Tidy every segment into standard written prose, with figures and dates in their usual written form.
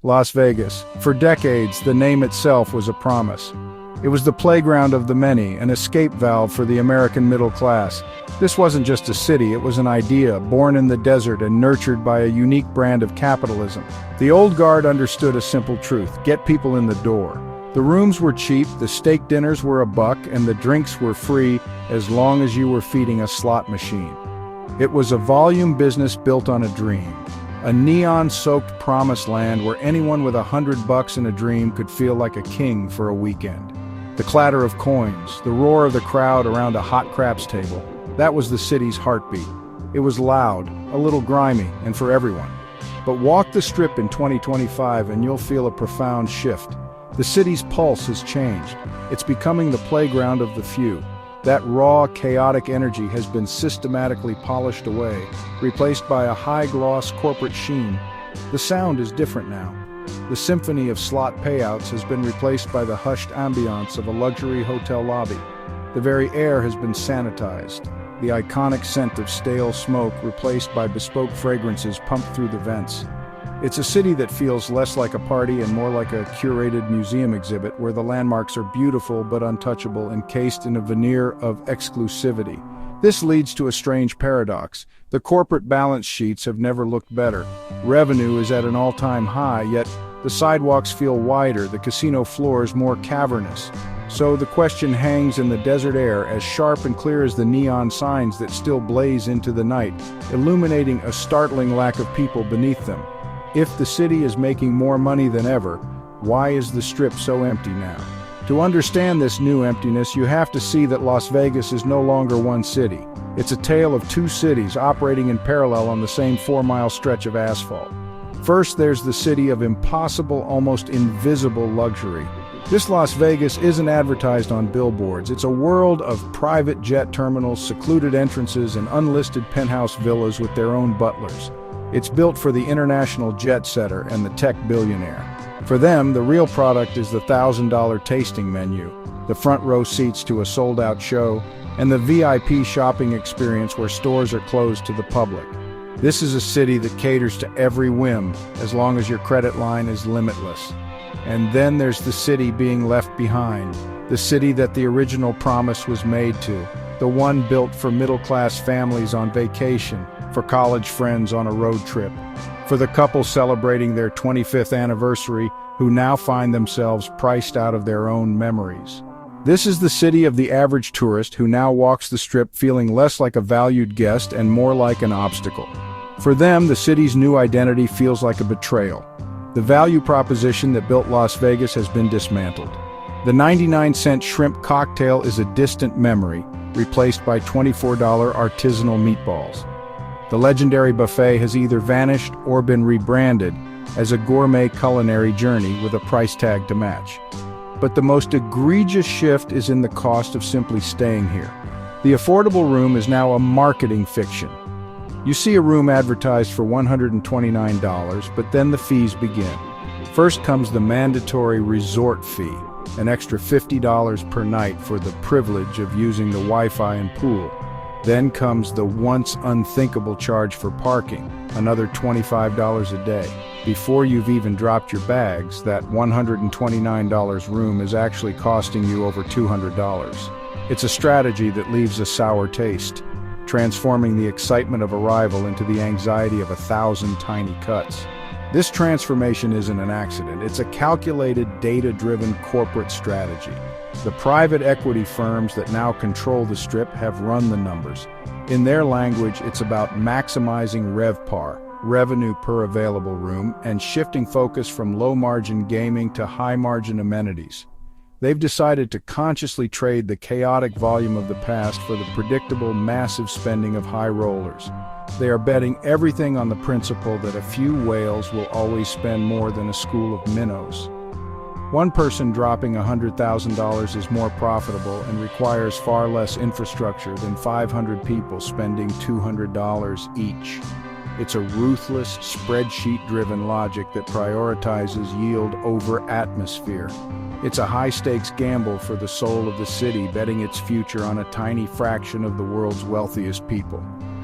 Las Vegas. For decades, the name itself was a promise. It was the playground of the many, an escape valve for the American middle class. This wasn't just a city, it was an idea, born in the desert and nurtured by a unique brand of capitalism. The old guard understood a simple truth: get people in the door. The rooms were cheap, the steak dinners were $1, and the drinks were free as long as you were feeding a slot machine. It was a volume business built on a dream. A neon-soaked promised land where anyone with $100 in a dream could feel like a king for a weekend. The clatter of coins, the roar of the crowd around a hot craps table, that was the city's heartbeat. It was loud, a little grimy, and for everyone. But walk the Strip in 2025 and you'll feel a profound shift. The city's pulse has changed. It's becoming the playground of the few. That raw, chaotic energy has been systematically polished away, replaced by a high-gloss corporate sheen. The sound is different now. The symphony of slot payouts has been replaced by the hushed ambiance of a luxury hotel lobby. The very air has been sanitized, the iconic scent of stale smoke replaced by bespoke fragrances pumped through the vents. It's a city that feels less like a party and more like a curated museum exhibit where the landmarks are beautiful but untouchable, encased in a veneer of exclusivity. This leads to a strange paradox. The corporate balance sheets have never looked better. Revenue is at an all-time high, yet the sidewalks feel wider, the casino floors more cavernous. So the question hangs in the desert air, as sharp and clear as the neon signs that still blaze into the night, illuminating a startling lack of people beneath them. If the city is making more money than ever, why is the Strip so empty now? To understand this new emptiness, you have to see that Las Vegas is no longer one city. It's a tale of two cities operating in parallel on the same 4-mile stretch of asphalt. First, there's the city of impossible, almost invisible luxury. This Las Vegas isn't advertised on billboards. It's a world of private jet terminals, secluded entrances, and unlisted penthouse villas with their own butlers. It's built for the international jet setter and the tech billionaire. For them, the real product is the $1,000 tasting menu, the front row seats to a sold-out show, and the VIP shopping experience where stores are closed to the public. This is a city that caters to every whim, as long as your credit line is limitless. And then there's the city being left behind, the city that the original promise was made to, the one built for middle-class families on vacation, for college friends on a road trip, for the couple celebrating their 25th anniversary who now find themselves priced out of their own memories. This is the city of the average tourist who now walks the Strip feeling less like a valued guest and more like an obstacle. For them, the city's new identity feels like a betrayal. The value proposition that built Las Vegas has been dismantled. The 99-cent shrimp cocktail is a distant memory, replaced by $24 artisanal meatballs. The legendary buffet has either vanished or been rebranded as a gourmet culinary journey with a price tag to match. But the most egregious shift is in the cost of simply staying here. The affordable room is now a marketing fiction. You see a room advertised for $129, but then the fees begin. First comes the mandatory resort fee, an extra $50 per night for the privilege of using the Wi-Fi and pool. Then comes the once unthinkable charge for parking, another $25 a day. Before you've even dropped your bags, that $129 room is actually costing you over $200. It's a strategy that leaves a sour taste, transforming the excitement of arrival into the anxiety of 1,000 tiny cuts. This transformation isn't an accident. It's a calculated, data-driven corporate strategy. The private equity firms that now control the Strip have run the numbers. In their language, it's about maximizing RevPAR, revenue per available room, and shifting focus from low-margin gaming to high-margin amenities. They've decided to consciously trade the chaotic volume of the past for the predictable, massive spending of high rollers. They are betting everything on the principle that a few whales will always spend more than a school of minnows. One person dropping $100,000 is more profitable and requires far less infrastructure than 500 people spending $200 each. It's a ruthless, spreadsheet-driven logic that prioritizes yield over atmosphere. It's a high-stakes gamble for the soul of the city, betting its future on a tiny fraction of the world's wealthiest people.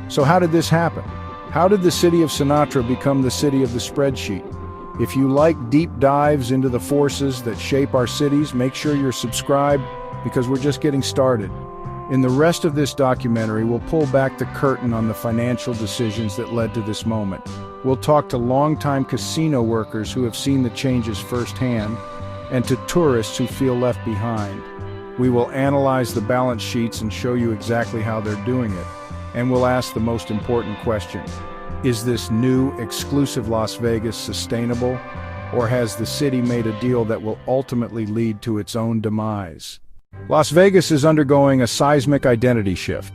So how did this happen? How did the city of Sinatra become the city of the spreadsheet? If you like deep dives into the forces that shape our cities, make sure you're subscribed because we're just getting started. In the rest of this documentary, we'll pull back the curtain on the financial decisions that led to this moment. We'll talk to longtime casino workers who have seen the changes firsthand, and to tourists who feel left behind. We will analyze the balance sheets and show you exactly how they're doing it. And we'll ask the most important question: is this new, exclusive Las Vegas sustainable, or has the city made a deal that will ultimately lead to its own demise? Las Vegas is undergoing a seismic identity shift.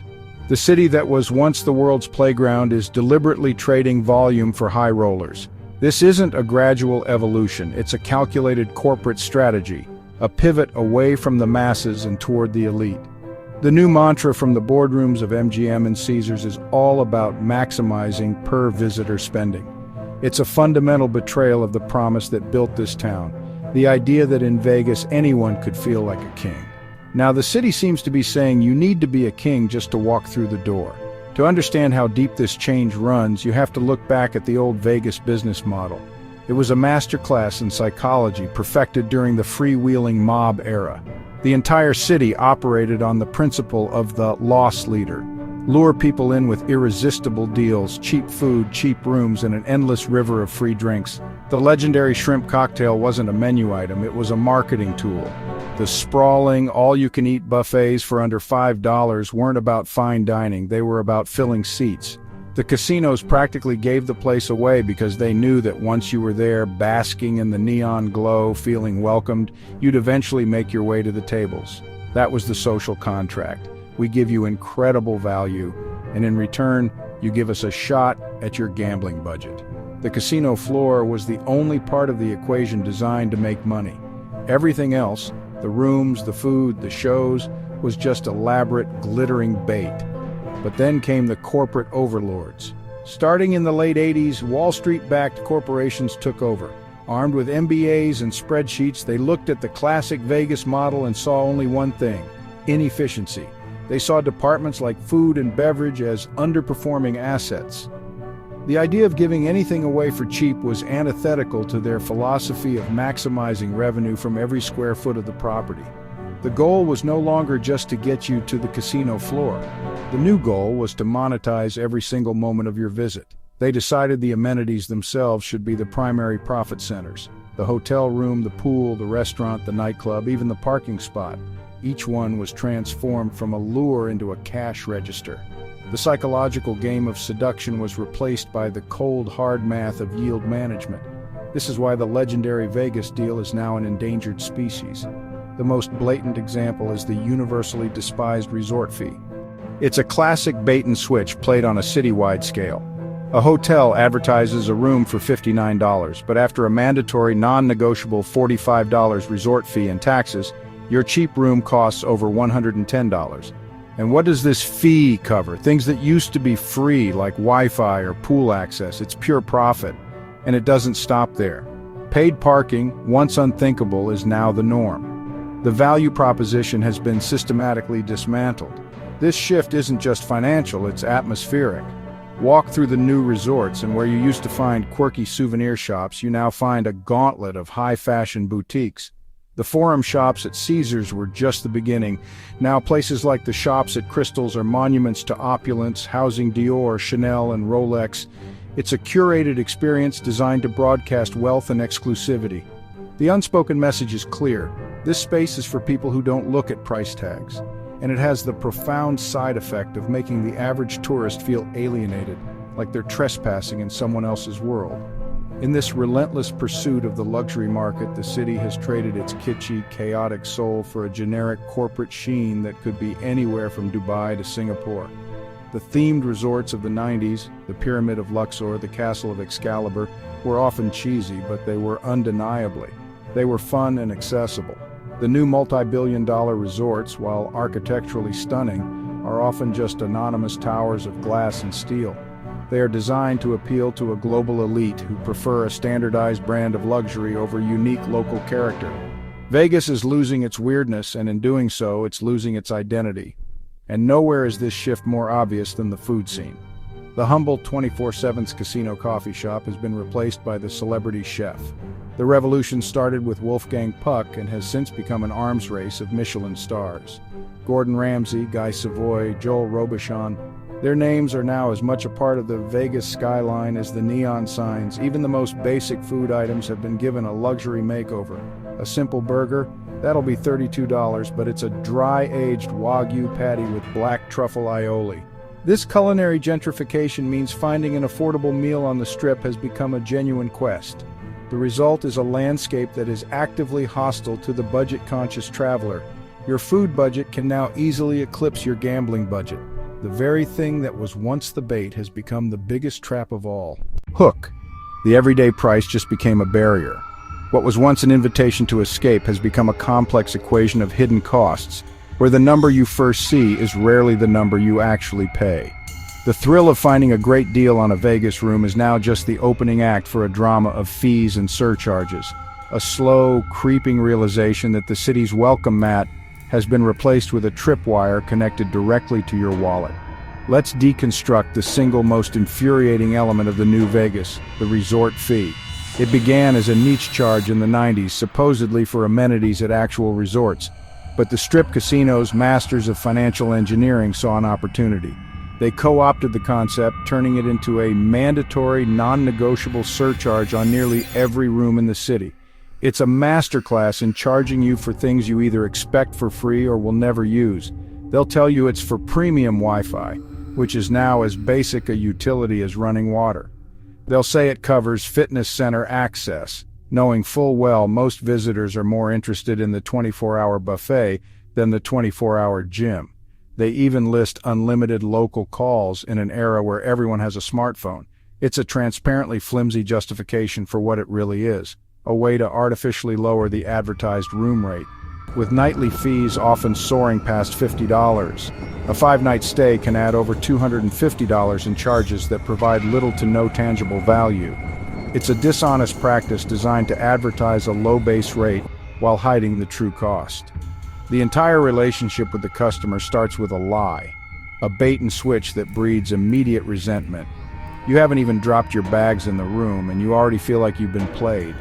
The city that was once the world's playground is deliberately trading volume for high rollers. This isn't a gradual evolution, it's a calculated corporate strategy, a pivot away from the masses and toward the elite. The new mantra from the boardrooms of MGM and Caesars is all about maximizing per-visitor spending. It's a fundamental betrayal of the promise that built this town, the idea that in Vegas anyone could feel like a king. Now the city seems to be saying you need to be a king just to walk through the door. To understand how deep this change runs, you have to look back at the old Vegas business model. It was a masterclass in psychology perfected during the freewheeling mob era. The entire city operated on the principle of the loss leader. Lure people in with irresistible deals, cheap food, cheap rooms, and an endless river of free drinks. The legendary shrimp cocktail wasn't a menu item, it was a marketing tool. The sprawling, all-you-can-eat buffets for under $5 weren't about fine dining, they were about filling seats. The casinos practically gave the place away because they knew that once you were there, basking in the neon glow, feeling welcomed, you'd eventually make your way to the tables. That was the social contract. We give you incredible value, and in return, you give us a shot at your gambling budget. The casino floor was the only part of the equation designed to make money. Everything else, the rooms, the food, the shows, was just elaborate, glittering bait. But then came the corporate overlords. Starting in the late 80s, Wall Street-backed corporations took over. Armed with MBAs and spreadsheets, they looked at the classic Vegas model and saw only one thing: inefficiency. They saw departments like food and beverage as underperforming assets. The idea of giving anything away for cheap was antithetical to their philosophy of maximizing revenue from every square foot of the property. The goal was no longer just to get you to the casino floor. The new goal was to monetize every single moment of your visit. They decided the amenities themselves should be the primary profit centers. The hotel room, the pool, the restaurant, the nightclub, even the parking spot. Each one was transformed from a lure into a cash register. The psychological game of seduction was replaced by the cold, hard math of yield management. This is why the legendary Vegas deal is now an endangered species. The most blatant example is the universally despised resort fee. It's a classic bait and switch played on a citywide scale. A hotel advertises a room for $59, but after a mandatory non-negotiable $45 resort fee and taxes, your cheap room costs over $110. And what does this fee cover? Things that used to be free, like Wi-Fi or pool access. It's pure profit, and it doesn't stop there. Paid parking, once unthinkable, is now the norm. The value proposition has been systematically dismantled. This shift isn't just financial, it's atmospheric. Walk through the new resorts, and where you used to find quirky souvenir shops, you now find a gauntlet of high-fashion boutiques. The Forum shops at Caesars were just the beginning. Now places like the shops at Crystals are monuments to opulence, housing Dior, Chanel, and Rolex. It's a curated experience designed to broadcast wealth and exclusivity. The unspoken message is clear. This space is for people who don't look at price tags, and it has the profound side effect of making the average tourist feel alienated, like they're trespassing in someone else's world. In this relentless pursuit of the luxury market, the city has traded its kitschy, chaotic soul for a generic corporate sheen that could be anywhere from Dubai to Singapore. The themed resorts of the 90s, the Pyramid of Luxor, the Castle of Excalibur, were often cheesy, but they were undeniably. They were fun and accessible. The new multi-billion-dollar resorts, while architecturally stunning, are often just anonymous towers of glass and steel. They are designed to appeal to a global elite who prefer a standardized brand of luxury over unique local character. Vegas is losing its weirdness, and in doing so, it's losing its identity. And nowhere is this shift more obvious than the food scene. The humble 24/7 casino coffee shop has been replaced by the celebrity chef. The revolution started with Wolfgang Puck and has since become an arms race of Michelin stars. Gordon Ramsay, Guy Savoy, Joel Robuchon, their names are now as much a part of the Vegas skyline as the neon signs. Even the most basic food items have been given a luxury makeover. A simple burger, that'll be $32, but it's a dry-aged Wagyu patty with black truffle aioli. This culinary gentrification means finding an affordable meal on the Strip has become a genuine quest. The result is a landscape that is actively hostile to the budget-conscious traveler. Your food budget can now easily eclipse your gambling budget. The very thing that was once the bait has become the biggest trap of all. Hook. The everyday price just became a barrier. What was once an invitation to escape has become a complex equation of hidden costs, where the number you first see is rarely the number you actually pay. The thrill of finding a great deal on a Vegas room is now just the opening act for a drama of fees and surcharges. A slow, creeping realization that the city's welcome mat has been replaced with a tripwire connected directly to your wallet. Let's deconstruct the single most infuriating element of the new Vegas, the resort fee. It began as a niche charge in the 90s, supposedly for amenities at actual resorts. But the Strip casinos, masters of financial engineering, saw an opportunity. They co-opted the concept, turning it into a mandatory, non-negotiable surcharge on nearly every room in the city. It's a masterclass in charging you for things you either expect for free or will never use. They'll tell you it's for premium Wi-Fi, which is now as basic a utility as running water. They'll say it covers fitness center access, knowing full well most visitors are more interested in the 24-hour buffet than the 24-hour gym. They even list unlimited local calls in an era where everyone has a smartphone. It's a transparently flimsy justification for what it really is, a way to artificially lower the advertised room rate. With nightly fees often soaring past $50, a 5-night stay can add over $250 in charges that provide little to no tangible value. It's a dishonest practice designed to advertise a low base rate while hiding the true cost. The entire relationship with the customer starts with a lie, a bait and switch that breeds immediate resentment. You haven't even dropped your bags in the room and you already feel like you've been played.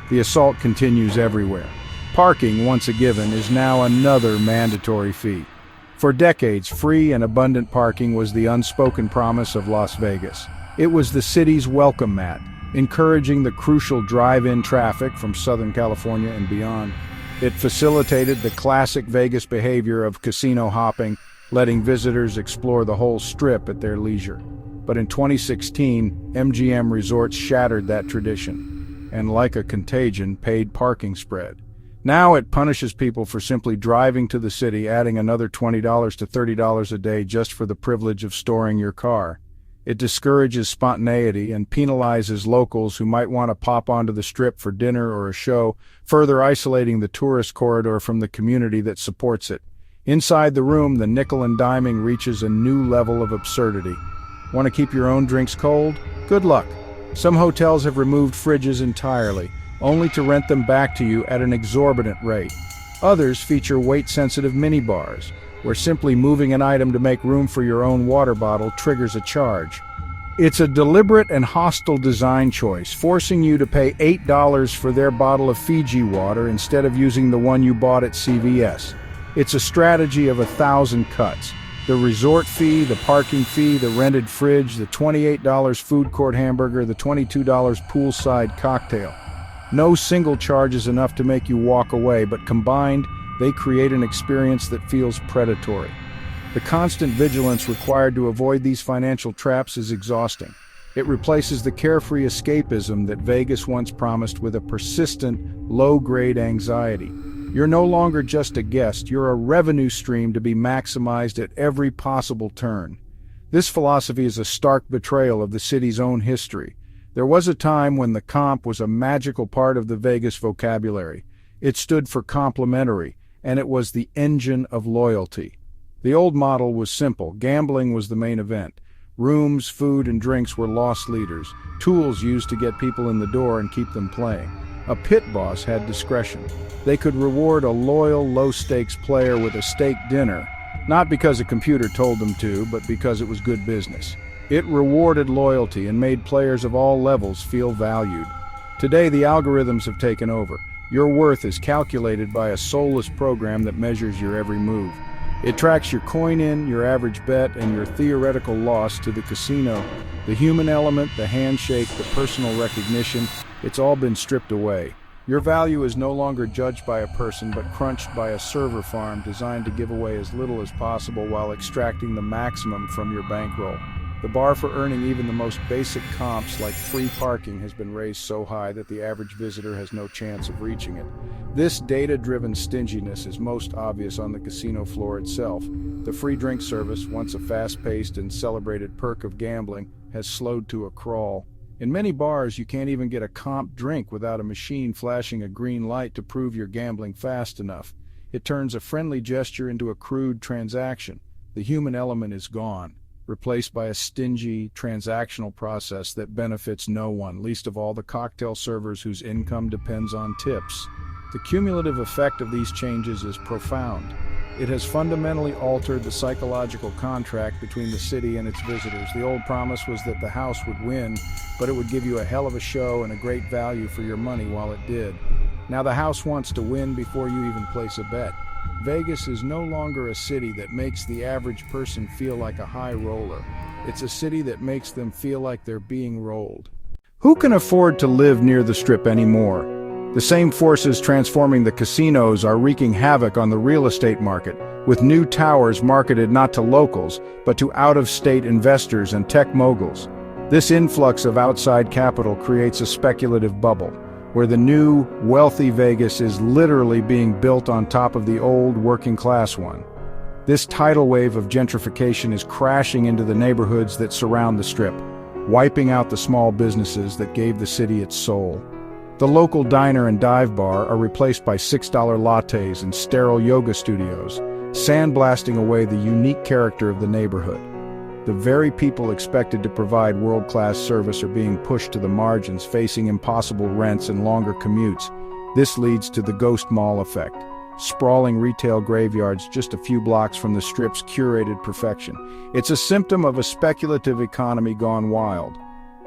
The assault continues everywhere. Parking, once a given, is now another mandatory fee. For decades, free and abundant parking was the unspoken promise of Las Vegas. It was the city's welcome mat, encouraging the crucial drive-in traffic from Southern California and beyond. It facilitated the classic Vegas behavior of casino hopping, letting visitors explore the whole Strip at their leisure. But in 2016, MGM Resorts shattered that tradition, and like a contagion, paid parking spread. Now it punishes people for simply driving to the city, adding another $20 to $30 a day just for the privilege of storing your car. It discourages spontaneity and penalizes locals who might want to pop onto the Strip for dinner or a show, further isolating the tourist corridor from the community that supports it. Inside the room, the nickel and diming reaches a new level of absurdity. Want to keep your own drinks cold? Good luck. Some hotels have removed fridges entirely, only to rent them back to you at an exorbitant rate. Others feature weight-sensitive minibars, where simply moving an item to make room for your own water bottle triggers a charge. It's a deliberate and hostile design choice, forcing you to pay $8 for their bottle of Fiji water instead of using the one you bought at CVS. It's a strategy of 1,000 cuts. The resort fee, the parking fee, the rented fridge, the $28 food court hamburger, the $22 poolside cocktail. No single charge is enough to make you walk away, but combined, they create an experience that feels predatory. The constant vigilance required to avoid these financial traps is exhausting. It replaces the carefree escapism that Vegas once promised with a persistent, low-grade anxiety. You're no longer just a guest, you're a revenue stream to be maximized at every possible turn. This philosophy is a stark betrayal of the city's own history. There was a time when the comp was a magical part of the Vegas vocabulary. It stood for complimentary, and it was the engine of loyalty. The old model was simple. Gambling was the main event. Rooms, food, and drinks were loss leaders, tools used to get people in the door and keep them playing. A pit boss had discretion. They could reward a loyal, low-stakes player with a steak dinner, not because a computer told them to, but because it was good business. It rewarded loyalty and made players of all levels feel valued. Today, the algorithms have taken over. Your worth is calculated by a soulless program that measures your every move. It tracks your coin in, your average bet, and your theoretical loss to the casino. The human element, the handshake, the personal recognition, it's all been stripped away. Your value is no longer judged by a person, but crunched by a server farm designed to give away as little as possible while extracting the maximum from your bankroll. The bar for earning even the most basic comps like free parking has been raised so high that the average visitor has no chance of reaching it. This data-driven stinginess is most obvious on the casino floor itself. The free drink service, once a fast-paced and celebrated perk of gambling, has slowed to a crawl. In many bars, you can't even get a comp drink without a machine flashing a green light to prove you're gambling fast enough. It turns a friendly gesture into a crude transaction. The human element is gone, replaced by a stingy, transactional process that benefits no one, least of all the cocktail servers whose income depends on tips. The cumulative effect of these changes is profound. It has fundamentally altered the psychological contract between the city and its visitors. The old promise was that the house would win, but it would give you a hell of a show and a great value for your money while it did. Now the house wants to win before you even place a bet. Vegas is no longer a city that makes the average person feel like a high roller. It's a city that makes them feel like they're being rolled. Who can afford to live near the Strip anymore? The same forces transforming the casinos are wreaking havoc on the real estate market, with new towers marketed not to locals, but to out-of-state investors and tech moguls. This influx of outside capital creates a speculative bubble, where the new, wealthy Vegas is literally being built on top of the old, working-class one. This tidal wave of gentrification is crashing into the neighborhoods that surround the Strip, wiping out the small businesses that gave the city its soul. The local diner and dive bar are replaced by $6 lattes and sterile yoga studios, sandblasting away the unique character of the neighborhood. The very people expected to provide world-class service are being pushed to the margins, facing impossible rents and longer commutes. This leads to the ghost mall effect, sprawling retail graveyards just a few blocks from the Strip's curated perfection. It's a symptom of a speculative economy gone wild.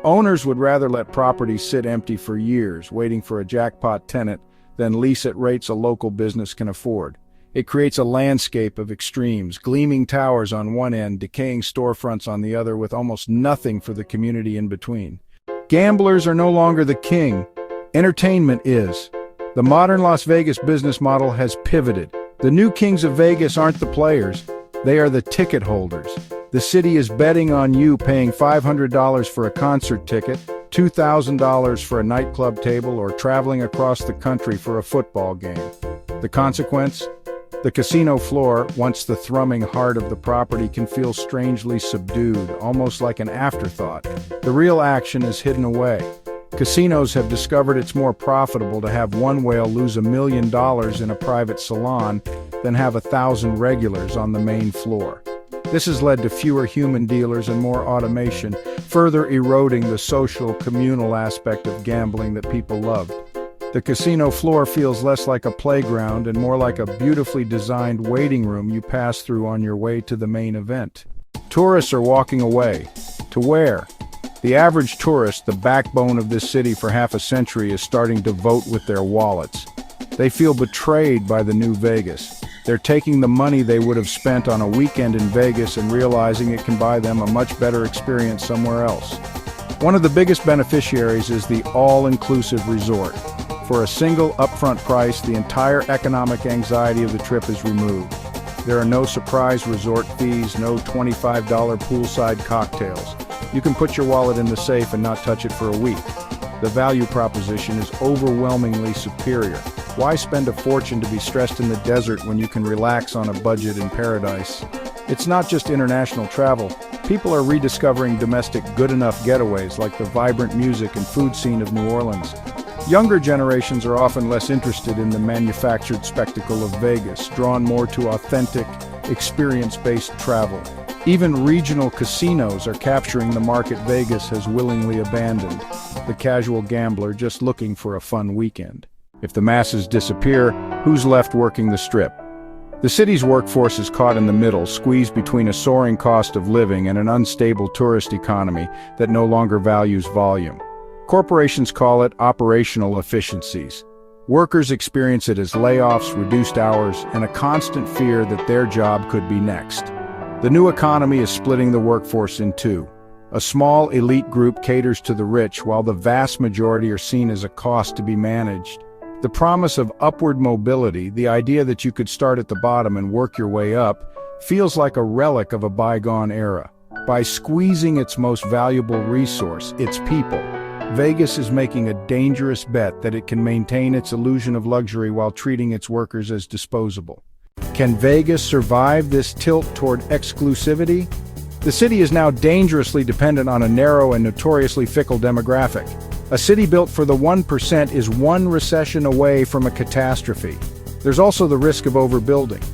Owners would rather let properties sit empty for years, waiting for a jackpot tenant, than lease at rates a local business can afford. It creates a landscape of extremes, gleaming towers on one end, decaying storefronts on the other, with almost nothing for the community in between. Gamblers are no longer the king. Entertainment is. The modern Las Vegas business model has pivoted. The new kings of Vegas aren't the players. They are the ticket holders. The city is betting on you paying $500 for a concert ticket, $2,000 for a nightclub table, or traveling across the country for a football game. The consequence? The casino floor, once the thrumming heart of the property, can feel strangely subdued, almost like an afterthought. The real action is hidden away. Casinos have discovered it's more profitable to have one whale lose $1 million in a private salon than have 1,000 regulars on the main floor. This has led to fewer human dealers and more automation, further eroding the social, communal aspect of gambling that people loved. The casino floor feels less like a playground and more like a beautifully designed waiting room you pass through on your way to the main event. Tourists are walking away. To where? The average tourist, the backbone of this city for half a century, is starting to vote with their wallets. They feel betrayed by the new Vegas. They're taking the money they would have spent on a weekend in Vegas and realizing it can buy them a much better experience somewhere else. One of the biggest beneficiaries is the all-inclusive resort. For a single upfront price, the entire economic anxiety of the trip is removed. There are no surprise resort fees, no $25 poolside cocktails. You can put your wallet in the safe and not touch it for a week. The value proposition is overwhelmingly superior. Why spend a fortune to be stressed in the desert when you can relax on a budget in paradise? It's not just international travel. People are rediscovering domestic good-enough getaways like the vibrant music and food scene of New Orleans. Younger generations are often less interested in the manufactured spectacle of Vegas, drawn more to authentic, experience-based travel. Even regional casinos are capturing the market Vegas has willingly abandoned, the casual gambler just looking for a fun weekend. If the masses disappear, who's left working the Strip? The city's workforce is caught in the middle, squeezed between a soaring cost of living and an unstable tourist economy that no longer values volume. Corporations call it operational efficiencies. Workers experience it as layoffs, reduced hours, and a constant fear that their job could be next. The new economy is splitting the workforce in two. A small elite group caters to the rich, while the vast majority are seen as a cost to be managed. The promise of upward mobility, the idea that you could start at the bottom and work your way up, feels like a relic of a bygone era. By squeezing its most valuable resource, its people, Vegas is making a dangerous bet that it can maintain its illusion of luxury while treating its workers as disposable. Can Vegas survive this tilt toward exclusivity? The city is now dangerously dependent on a narrow and notoriously fickle demographic. A city built for the 1% is one recession away from a catastrophe. There's also the risk of overbuilding.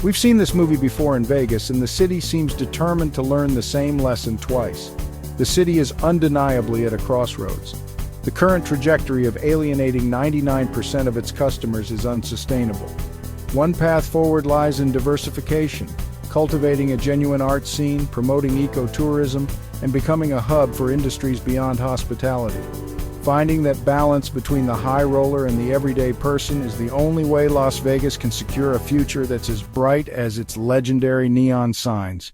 We've seen this movie before in Vegas, and the city seems determined to learn the same lesson twice. The city is undeniably at a crossroads. The current trajectory of alienating 99% of its customers is unsustainable. One path forward lies in diversification, cultivating a genuine art scene, promoting ecotourism, and becoming a hub for industries beyond hospitality. Finding that balance between the high roller and the everyday person is the only way Las Vegas can secure a future that's as bright as its legendary neon signs.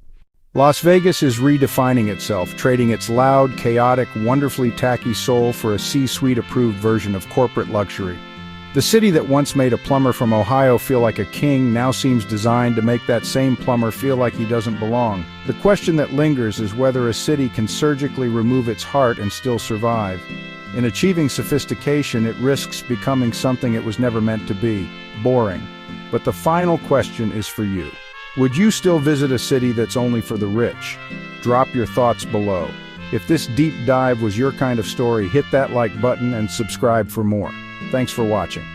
Las Vegas is redefining itself, trading its loud, chaotic, wonderfully tacky soul for a C-suite approved version of corporate luxury. The city that once made a plumber from Ohio feel like a king now seems designed to make that same plumber feel like he doesn't belong. The question that lingers is whether a city can surgically remove its heart and still survive. In achieving sophistication, it risks becoming something it was never meant to be: boring. But the final question is for you. Would you still visit a city that's only for the rich? Drop your thoughts below. If this deep dive was your kind of story, hit that like button and subscribe for more. Thanks for watching.